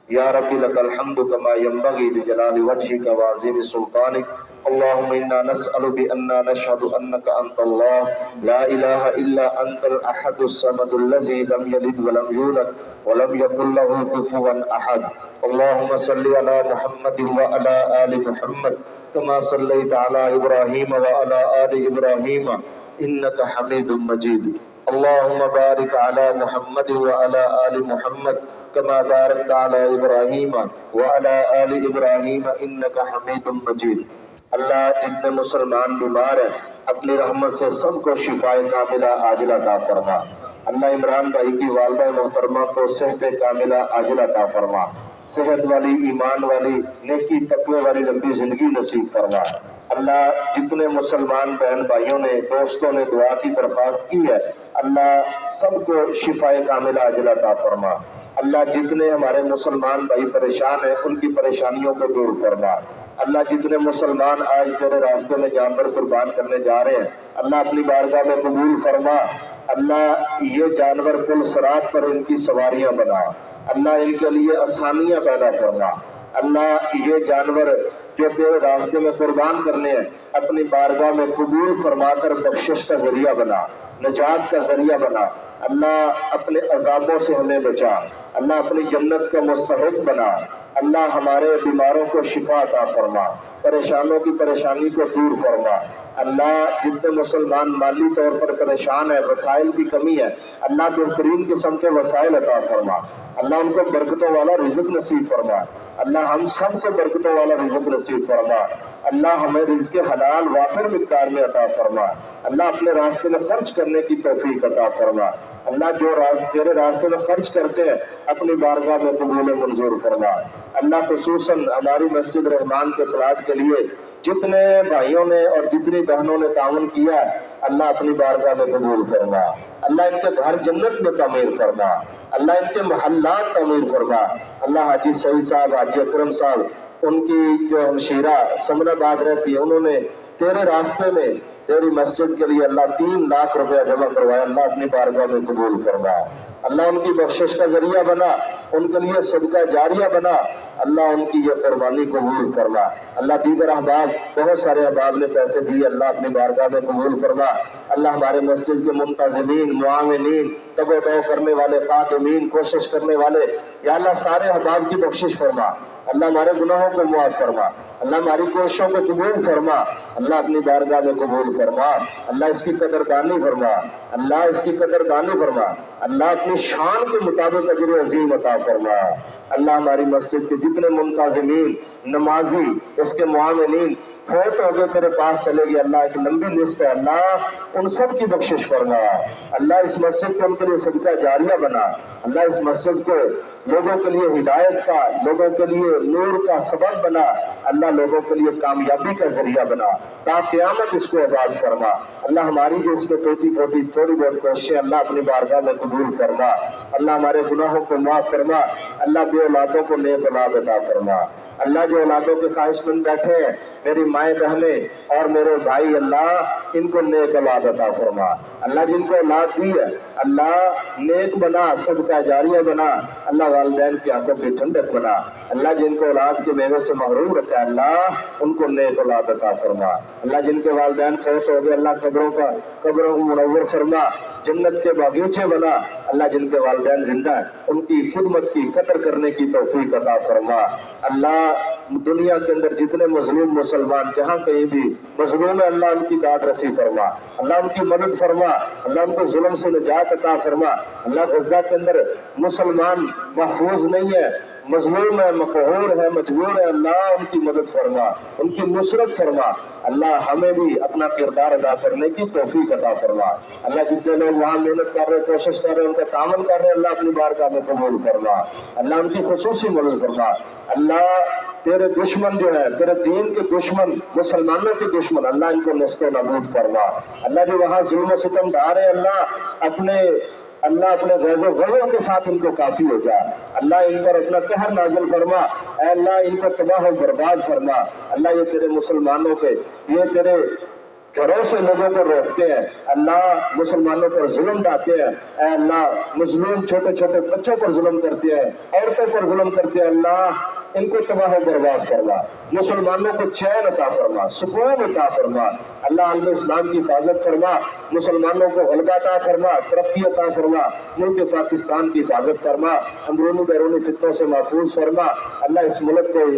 या रब्बी लकल हम्दु कमा यंबगी लिजलालि वजहिका व अज़ीमि सुल्तानिक। अल्लाहुम्मा इन्ना नस्अलु बि अन्ना नशहदु अन्नका अंतल्लाह ला इलाहा इल्ला अंतल अहदुस समदुल लज़ी लम यलिद व लम यूलद व लम यकुल लहु कुफुवन अहद। अल्लाहुम्मा सल्लि अला मुहम्मद व अला आलि मुहम्मद कमा सल्लैता अला इब्राहीम व अला आलि इब्राहीम इन्नका हमीदुम मजीद। अल्लाहुम्मा बारिक अला मुहम्मद व अला आलि मुहम्मद कमा बारकता अला इब्राहीम व अला आलि इब्राहीम इन्नका हमीदुम मजीद। अल्लाह जितने मुसलमान बीमार हैं अपनी रहमत से सबको शिफाए कामिला आजिला अता फरमा। अल्लाह इमरान भाई की वालिदा मोहतरमा को सेहत कामिला आजिला अता फरमा, सेहत वाली, ईमान वाली, नेकी तकवे वाली लंबी जिंदगी नसीब फरमा। अल्लाह जितने मुसलमान बहन भाइयों ने, दोस्तों ने दुआ की दरख्वास्त की है, अल्लाह सबको शिफाए कामिला आजिला अता फरमा। अल्लाह जितने हमारे मुसलमान भाई परेशान हैं उनकी परेशानियों को दूर फरमा। अल्लाह जितने मुसलमान आज तेरे रास्ते में जानवर कुर्बान करने जा रहे हैं, अल्लाह अपनी बारगाह में कबूल फरमा। अल्लाह ये जानवर पुल सरात पर इनकी सवारियां बना, अल्लाह इनके लिए आसानियां पैदा फरमा। अल्लाह ये जानवर जो तेरे रास्ते में कुर्बान करने हैं अपनी बारगाह में कबूल फरमाकर बख्शिश का जरिया बना, नजात का जरिया बना। अल्लाह अपने अजाबों से हमें बचा, अल्लाह अपनी जन्नत का मुस्तहिक बना। अल्लाह हमारे बीमारों को शिफा अता फरमा, परेशानों की परेशानी को दूर फरमा। अल्लाह जितने मुसलमान माली तौर पर परेशान है, वसाइल की कमी है, अल्लाह बेहतरीन किस्म के वसाइल अता फरमा। अल्लाह उनको बरकतों वाला रिज़्क़ नसीब फरमा। अल्लाह हम सब को बरकतों वाला रिज़्क़ नसीब फरमा। अल्लाह हमें रिज़्क़ हलाल वाफिर मिक़दार में अता फरमा। अल्लाह अपने रास्ते में खर्च करने की तौफीक अता फरमा। अल्लाह जो तेरे रास्ते में खर्च करते हैं अपनी बारगाह में कबूल मंजूर फरमा। अल्लाह खुसूसन हमारी मस्जिद रहमान के प्लाट के लिए जितने भाइयों ने और जितनी बहनों ने ताउन किया, अल्लाह अपनी बारगाह में कबूल फरमा। अल्लाह इनके घर जन्नत में तमीर फरमा, अल्लाह इनके महल्लात तमीर फरमा। अल्लाह हाजी सईद साहब, हाजी अकरम साहब, उनकी जो हमशीरा समनाबाद रहती है, उन्होंने तेरे रास्ते में तेरी मस्जिद के लिए अल्लाह 3 लाख रुपया जमा करवाया, अल्लाह अपनी बारगाह में कबूल फरमा। अल्लाह उनकी बख्शिश का जरिया बना, उनके लिए सदका जारिया बना। अल्लाह उनकी ये कुर्बानी कबूल फरमा। अल्लाह दीगर अहबाब, बहुत सारे अहबाब ने पैसे दिए, अल्लाह अपनी बारगाह में कबूल फरमा। अल्लाह हमारे मस्जिद के मुंतज़िमीन, मुआविनीन, तबो करने वाले, खादिमीन, कोशिश करने वाले, या अल्लाह सारे अहबाब की बख्शिश फरमा। अल्लाह हमारे गुनाहों को मुआफ फरमा, अल्लाह हमारी कोशिशों को कबूल फरमा। अल्लाह अपनी बारगाह में कबूल फरमा। अल्लाह इसकी कदरदानी फरमा, अल्लाह इसकी कदरदानी फरमा। अल्लाह अपनी शान के मुताबिक अजर अजीम अता फरमा। अल्लाह हमारी मस्जिद के जितने मुंतज़िमीन, नमाजी, इसके मुआविनीन फौत हो गए, तेरे पास चले गए, अल्लाह एक लंबी लिस्ट है, अल्लाह उन सब की बख्शिश फरमा। अल्लाह इस मस्जिद को उनके लिए सदका जारिया बना। अल्लाह इस मस्जिद को लोगों के लिए हिदायत का, लोगों के लिए नूर का सबब बना। अल्लाह लोगों के लिए कामयाबी का जरिया बना, ता क़यामत इसको आबाद फरमा। अल्लाह हमारी जो इसमें टोटी टोटी थोड़ी बहुत कोशिशें, अल्लाह अपनी बारगाह में कबूल फरमा। अल्लाह हमारे गुनाहों को माफ फरमा। अल्लाह बे औलादों को नेक औलाद अता फरमा। अल्लाह जो औलादों के ख्वाहिशमंद बैठे हैं, मेरी माएँ बहनें और मेरे भाई, अल्लाह इनको नेक औलाद अता फरमा। अल्लाह जिनको औलाद दी है, अल्लाह नेक बना, सदका जारिया बना। अल्लाह वालिदैन की आंखों की ठंडक बना। अल्लाह जिनको औलाद के मेवे से महरूम रखा है, अल्लाह उनको नेक औलाद अता फरमा। अल्लाह जिनके वालिदैन फौत हो गए, अल्लाह कब्रों को मुनव्वर फरमा, जन्नत के बागीचे बना। अल्लाह जिनके वालिदैन जिंदा है उनकी खिदमत की कदर करने की तौफीक अता फरमा। अल्लाह दुनिया के अंदर जितने मजलूम मुसलमान जहाँ कहीं भी मजलूम है, अल्लाह उनकी दाद रसी फरमा, अल्लाह उनकी मदद फरमा, अल्लाह उनको जुल्म से निजात अता फरमा। अल्लाह गज़ा के अंदर मुसलमान महफूज नहीं है, मजलूम है, मक़हूर है, मजबूर है, अल्लाह उनकी मदद फरमा, उनकी नुसरत फरमा। अल्लाह हमें भी अपना किरदार अदा करने की तौफीक अता फरमा। अल्लाह जितने लोग वहाँ मेहनत कर रहे, कोशिश कर रहे, उनका तामल कर रहे, अल्लाह अपनी बारगाह में कबूल फरमा। अल्लाह उनकी खुसूसी मदद फरमा। अल्लाह तेरे दुश्मन जो है, तेरे दीन के दुश्मन, मुसलमानों के दुश्मन, अल्लाह इनको नस्तो नबूद फरमा। अल्लाह जो वहाँ जुल्म सितम ढा रहे, अल्लाह अपने गज़ब के साथ इनको काफी हो जा। अल्लाह इन पर अपना कहर नाज़िल फरमा। ऐ अल्लाह इनको तबाह और बर्बाद फरमा। अल्लाह ये तेरे मुसलमानों के, ये तेरे घरों से लोगों को रोकते हैं, अल्लाह मुसलमानों पर जुल्म ढाते हैं, ऐ अल्लाह मजलूम छोटे छोटे बच्चों पर जुल्म करते हैं, औरतों पर जुल्म करते हैं, अल्लाह इनको तबाह बर्बाद फरमा, मुसलमानों को चैन अता फरमा, सुकून अता फरमा, अल्लाह आलम इस्लाम की हिफाजत फरमा, मुसलमानों को गलबा अता फरमा, तरक्की अता फरमा, मुल्क पाकिस्तान की हिफाजत फरमा, अंदरूनी बैरूनी फितनों से महफूज फरमा, अल्लाह इस मुल्क को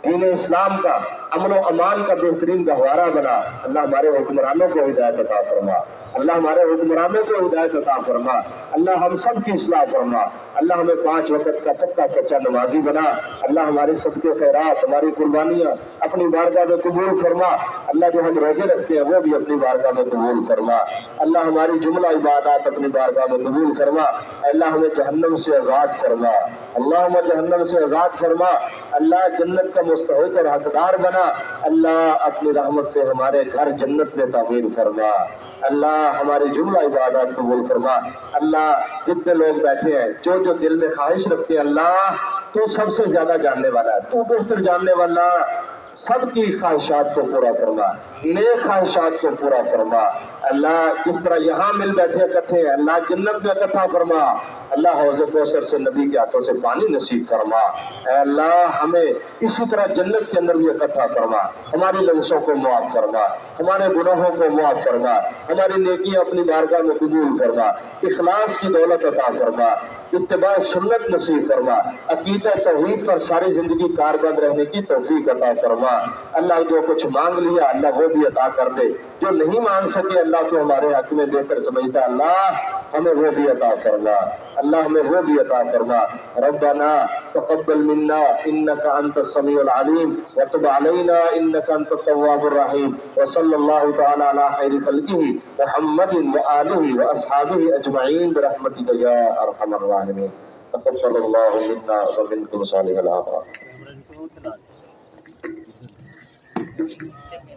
दीन इस्लाम का अमन व अमान का बेहतरीन गहवारा बना, अल्लाह हमारे हुक्मरानों को हिदायत अता फरमा, अल्लाह हमारे हुक्मरानों को हिदायत अता फरमा, अल्लाह हम सब की इस्लाह फरमा, अल्लाह हमें 5 वक्त का पक्का सच्चा नमाजी बना, अल्लाह हमारे सदके खैरात हमारी कुर्बानियाँ अपनी बारगाह में कबूल फरमा, अल्लाह जो हम रोजे रखते हैं वो भी अपनी बारगाह में कबूल फरमा, अल्लाह हमारी जुमला इबादत अपनी बारगाह में कबूल फरमा, अल्लाह हमें जहन्नम से आज़ाद फरमा, अल्लाह हमें जहन्नम से आज़ाद फरमा, अल्लाह जन्नत का मुस्तहिक और हकदार बना, अल्लाह अपनी रहमत से हमारे घर जन्नत में तामीर फरमा, अल्लाह हमारी जुमला इबादत कबूल फरमा, अल्लाह जितने लोग बैठे हैं जो जो दिल में ख्वाहिश रखते हैं, अल्लाह तू सबसे ज्यादा जानने वाला है, तू बेहतर जानने वाला, सबकी ख्वाहिशात को पूरा फरमा, नेक ख्वाहिशात को पूरा फरमा, अल्लाह जिस तरह यहाँ मिल बैठे इकट्ठे, अल्लाह जन्नत में इकट्ठा फरमा, अल्लाह हौज़ कौसर से नबी के हाथों से पानी नसीब फरमा, अल्लाह हमें इसी तरह जन्नत के अंदर भी इकट्ठा फरमा, हमारी लफ्ज़ों को मुआफ़ फरमा, हमारे गुनाहों को मुआफ़ फरमा, हमारी नेकियां अपनी बारगाह में कबूल फरमा, इखलास की दौलत अता फरमा, इत्तिबा सुन्नत नसीब फरमा, अकीदा तौहीद पर सारी जिंदगी कारबंद रहने की तौफीक अता फरमा, अल्लाह जो कुछ मांग लिया अल्लाह वो भी अता कर दे, जो नहीं मांग सके अल्लाह तो हमारे हक में देकर समझता, अल्लाह हमें वो भी अता फरमा, अल्लाह हमें वो भी अता फरमा, रब्बना तक़ब्बल मिन्ना इन्नका अंतस समीउल अलीम व तुब अलैना इन्नका अंतत तव्वाबुर रहीम व सल्लल्लाहु तआला अला खैरि खल्क़िही मुहम्मदिन व आलिहि व अस्हाबिही अजमईन बिरहमतिका या अरहमर राहिमीन तक़ब्बलल्लाहु मिन्ना व मिनकुम सालिहल आमाल।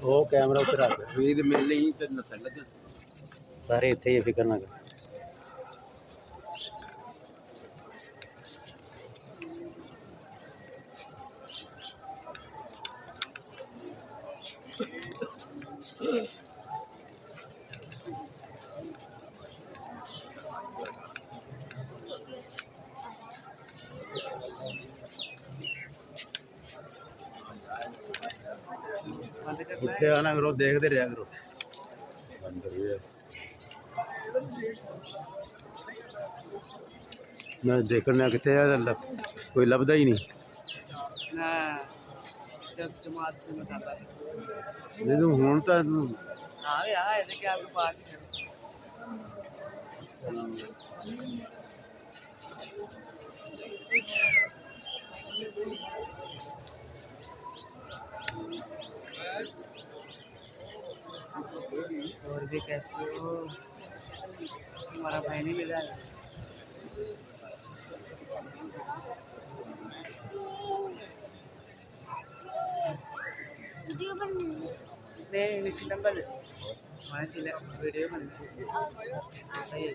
ਉਹ ਕੈਮਰਾ ਉੱਤੇ ਰੱਖ ਵੀ ਤੇ ਮਿਲ ਲਈ ਤੇ ਨਸਲ ਲੱਗ ਸਾਰੇ ਇੱਥੇ ਹੀ ਫਿਕਰ ਨਾ ਕਰ ਉੱਥੇ ਆਣਾ ਕਰੋ ਦੇਖਦੇ ਰਿਹਾ ਕਰੋ ਮੈਂ ਦੇਖਣਾ ਕਿੱਥੇ ਆ ਕੋਈ ਲੱਭਦਾ ਹੀ ਨਹੀਂ जब जमात में बताता है ਨਹੀਂ ਤੂੰ ਹੁਣ ਤਾਂ हाँ यार ऐसे क्या आपको बात ही और भी कैसे हो हमारा भाई नहीं मिला है नहीं फिल्म बन हमारी फिल्म वीडियो बन सही है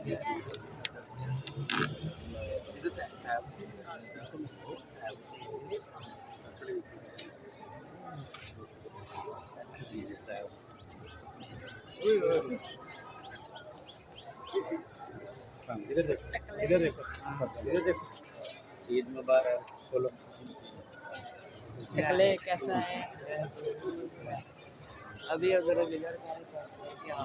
इधर देखो इधर देखो इधर देखो ईद मुबारक बोलो पहले कैसा है अभी अगर रिजल्ट क्या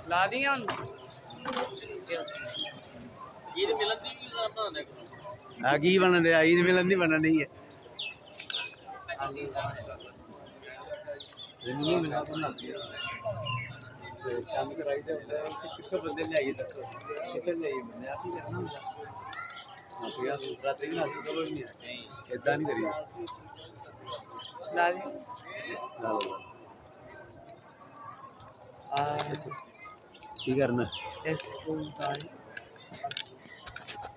ला दिया उन ईद मिलन दी भी करना देखो आ की बनन दे ईद मिलन दी बनन नहीं है जिन्नी मिला बना ਤੇ ਕੰਮ ਕਰਾਈ ਦੇ ਹੁੰਦਾ ਕਿੱਥੋਂ ਬੰਦੇ ਲਿਆਈ ਦੱਸੋ ਕਿੱਥੇ ਲਿਆਈ ਮੈਂ ਆਪ ਹੀ ਕਰਨਾ ਹੁੰਦਾ ਆਪਿਆ ਦੂਸਰਾ ਤੇ ਵੀ ਨਾ ਚਲੋ ਨਹੀਂ ਇਦਾਂ ਨਹੀਂ ਕਰੀ ला दी ਕੀ ਕਰਨਾ इसको उतार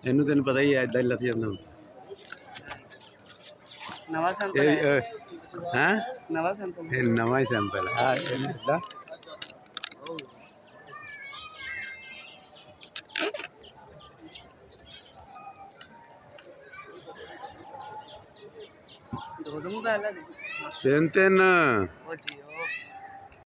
ਇਹਨੂੰ ਤੈਨੂੰ ਪਤਾ ਹੀ ਹੈ ਇਦਾਂ ਹੀ ਲੱਗ ਜਾਂਦਾ नवा सैंपल है ਹਾਂ नवा सैंपल ਇਹ ਨਵਾਂ ਹੀ ਸੈਂਪਲ ਆ ਇਹਨੂੰ ਇਦਾਂ दो दो मोबाइल है ਤਿੰਨ वो जी